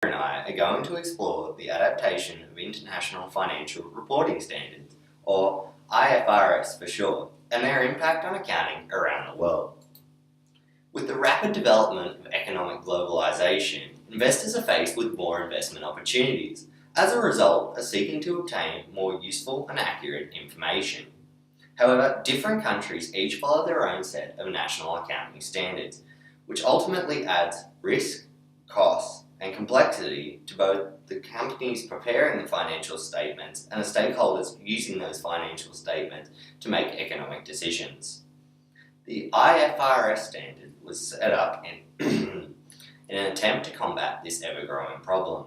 and I are going to explore the adaptation of International Financial Reporting Standards, or IFRS for short, and their impact on accounting around the world. With the rapid development of economic globalization, investors are faced with more investment opportunities. As a result, are seeking to obtain more useful and accurate information. However, different countries each follow their own set of national accounting standards, which ultimately adds risk, costs, and complexity to both the companies preparing the financial statements and the stakeholders using those financial statements to make economic decisions. The IFRS standard was set up in an attempt to combat this ever-growing problem.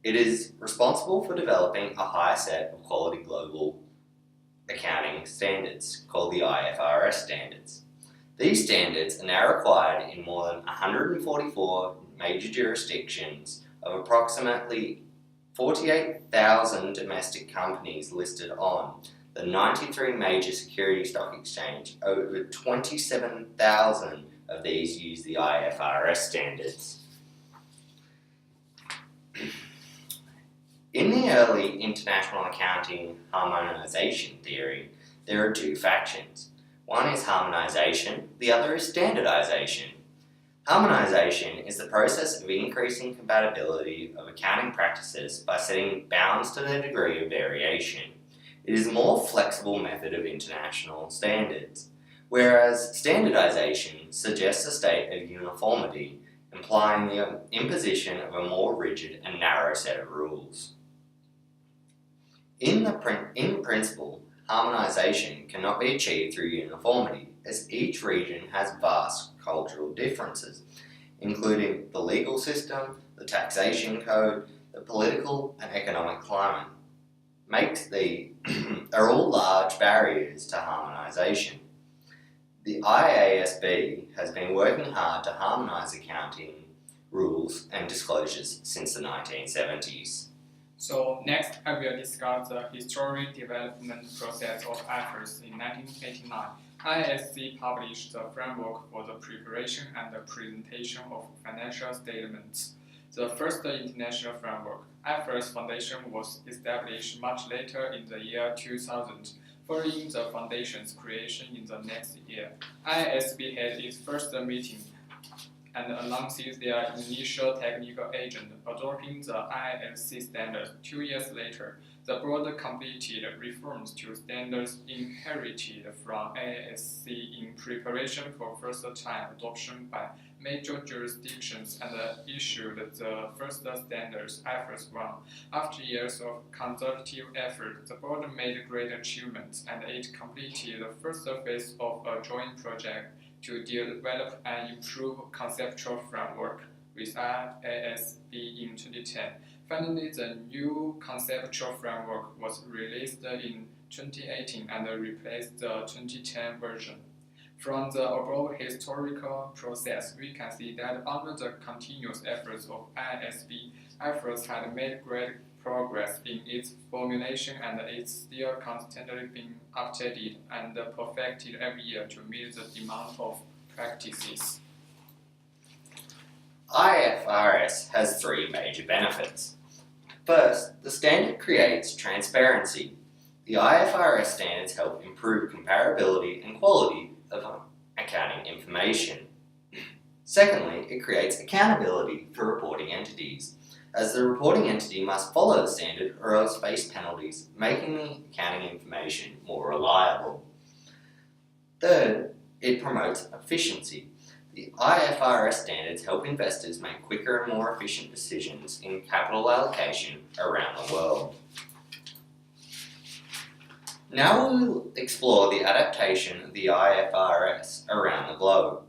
It is responsible for developing a higher set of quality global accounting standards called the IFRS standards. These standards are now required in more than 144 major jurisdictions of approximately 48,000 domestic companies listed on the 93 major security stock exchange. Over 27,000 of these use the IFRS standards. In the early international accounting harmonization theory, there are two factions. One is harmonization, the other is standardization. Harmonization is the process of increasing compatibility of accounting practices by setting bounds to the degree of variation. It is a more flexible method of international standards, whereas standardization suggests a state of uniformity, implying the imposition of a more rigid and narrow set of rules. In principle, harmonization cannot be achieved through uniformity, as each region has vast cultural differences, including the legal system, the taxation code, the political and economic climate. Are all large barriers to harmonization. The IASB has been working hard to harmonize accounting rules and disclosures since the 1970s. So next, I will discuss the historic development process of IFRS in 1989. IASC published the framework for the preparation and the presentation of financial statements. The first international framework, IFRS Foundation, was established much later in the year 2000, following the foundation's creation in the next year. IASB had its first meeting and announces their initial technical agent adopting the IFC standards. 2 years later, the board completed reforms to standards inherited from IASC in preparation for first-time adoption by major jurisdictions and issued the first standards, IFRS 1. After years of consultative effort, the board made great achievements and it completed the first phase of a joint project to develop and improve conceptual framework with IASB in 2010. Finally, the new conceptual framework was released in 2018 and replaced the 2010 version. From the above historical process, we can see that under the continuous efforts of IASB, IFRS had made great progress in its formulation and it's still constantly being updated and perfected every year to meet the demand of practices. IFRS has three major benefits. First, the standard creates transparency. The IFRS standards help improve comparability and quality of accounting information. Secondly, it creates accountability for reporting entities, as the reporting entity must follow the standard or else face penalties, making the accounting information more reliable. Third, it promotes efficiency. The IFRS standards help investors make quicker and more efficient decisions in capital allocation around the world. Now we will explore the adaptation of the IFRS around the globe.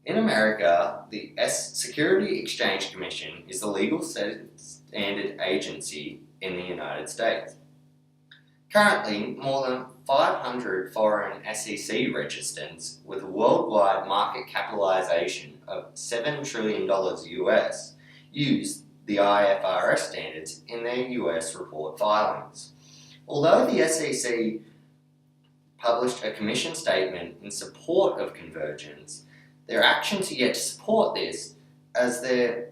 In America, the Security Exchange Commission is the legal standard agency in the United States. Currently, more than 500 foreign SEC registrants with a worldwide market capitalization of $7 trillion US use the IFRS standards in their US report filings. Although the SEC published a commission statement in support of convergence, their actions are yet to support this, as their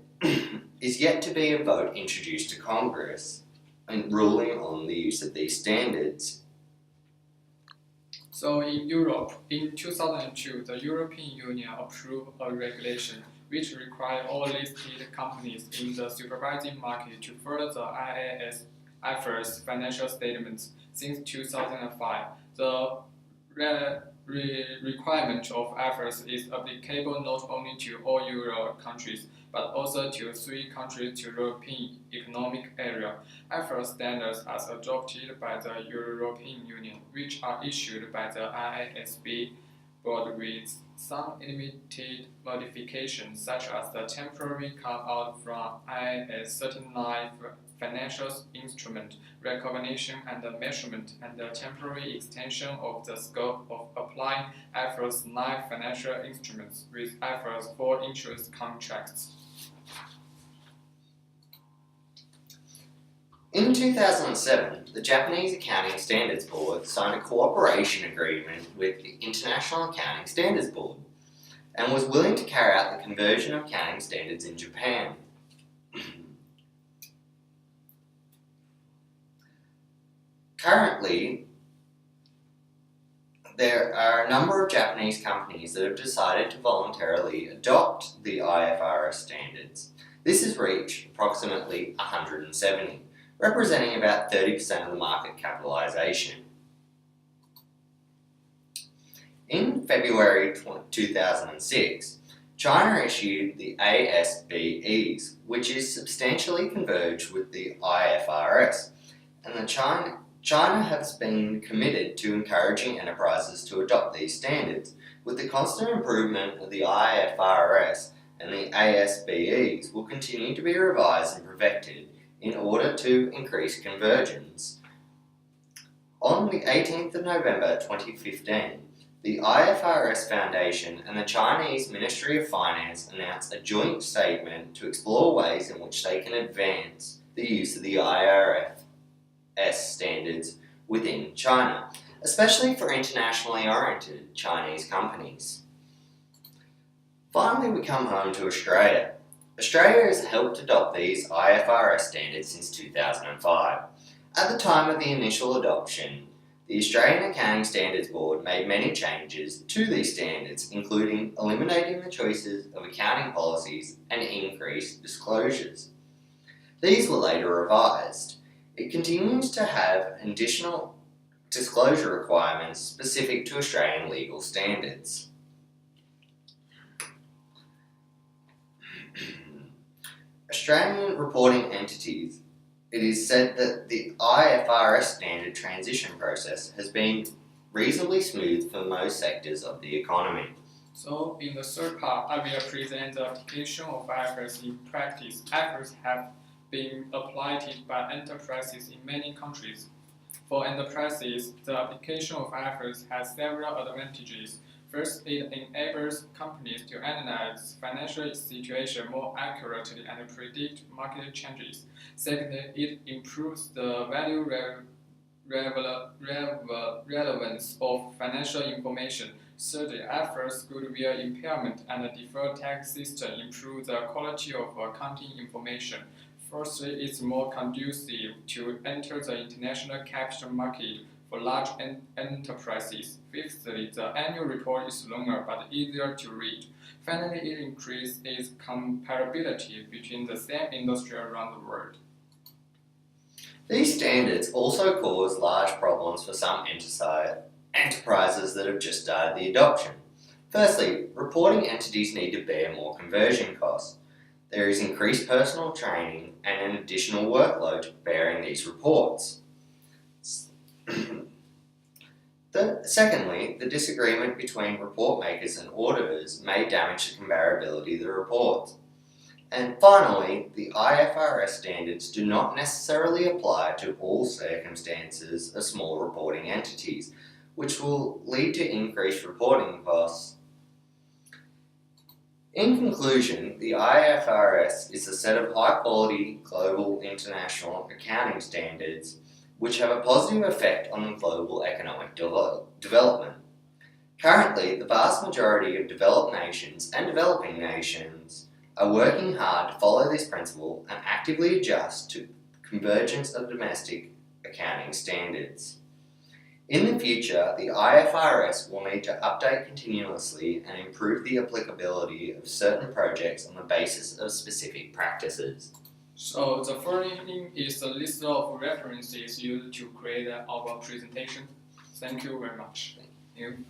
is yet to be a vote introduced to Congress and ruling on the use of these standards. So in Europe, in 2002, the European Union approved a regulation which required all listed companies in the supervising market to follow the IFRS financial statements. Since 2005, the requirement of IFRS is applicable not only to all Euro countries, but also to 3 countries to European Economic Area. IFRS standards are adopted by the European Union, which are issued by the IASB board with some limited modifications, such as the temporary carve-out from IAS 39 financial instrument recognition and measurement, and the temporary extension of the scope of applying IFRS 9 financial instruments with IFRS 4 insurance contracts. In 2007, the Japanese Accounting Standards Board signed a cooperation agreement with the International Accounting Standards Board and was willing to carry out the conversion of accounting standards in Japan. Currently, there are a number of Japanese companies that have decided to voluntarily adopt the IFRS standards. This has reached approximately 170, representing about 30% of the market capitalization. In February 2006, China issued the ASBEs, which is substantially converged with the IFRS, and China has been committed to encouraging enterprises to adopt these standards, with the constant improvement of the IFRS and the ASBEs will continue to be revised and perfected in order to increase convergence. On the 18th of November 2015, the IFRS Foundation and the Chinese Ministry of Finance announced a joint statement to explore ways in which they can advance the use of the IFRS standards within China, especially for internationally oriented Chinese companies. Finally, we come home to Australia. Australia has helped adopt these IFRS standards since 2005. At the time of the initial adoption, the Australian Accounting Standards Board made many changes to these standards, including eliminating the choices of accounting policies and increased disclosures. These were later revised. It continues to have additional disclosure requirements specific to Australian legal standards. Australian reporting entities. It is said that the IFRS standard transition process has been reasonably smooth for most sectors of the economy. So, in the third part, I will present the application of IFRS in practice. IFRS have been applied by enterprises in many countries. For enterprises, the application of IFRS has several advantages. First, it enables companies to analyze financial situation more accurately and predict market changes. Second, it improves the value relevance of financial information. Third, IFRS goodwill impairment and deferred tax system improve the quality of accounting information. Fourthly, it's more conducive to enter the international capital market for large enterprises. Fifthly, the annual report is longer but easier to read. Finally, it increases its comparability between the same industry around the world. These standards also cause large problems for some enterprises that have just started the adoption. Firstly, reporting entities need to bear more conversion costs. There is increased personal training and an additional workload to preparing these reports. Secondly, the disagreement between report makers and auditors may damage the comparability of the reports. And finally, the IFRS standards do not necessarily apply to all circumstances of small reporting entities, which will lead to increased reporting costs. In conclusion, the IFRS is a set of high-quality global international accounting standards which have a positive effect on the global economic development. Currently, the vast majority of developed nations and developing nations are working hard to follow this principle and actively adjust to convergence of domestic accounting standards. In the future, the IFRS will need to update continuously and improve the applicability of certain projects on the basis of specific practices. So the following is a list of references used to create our presentation. Thank you very much. Thank you.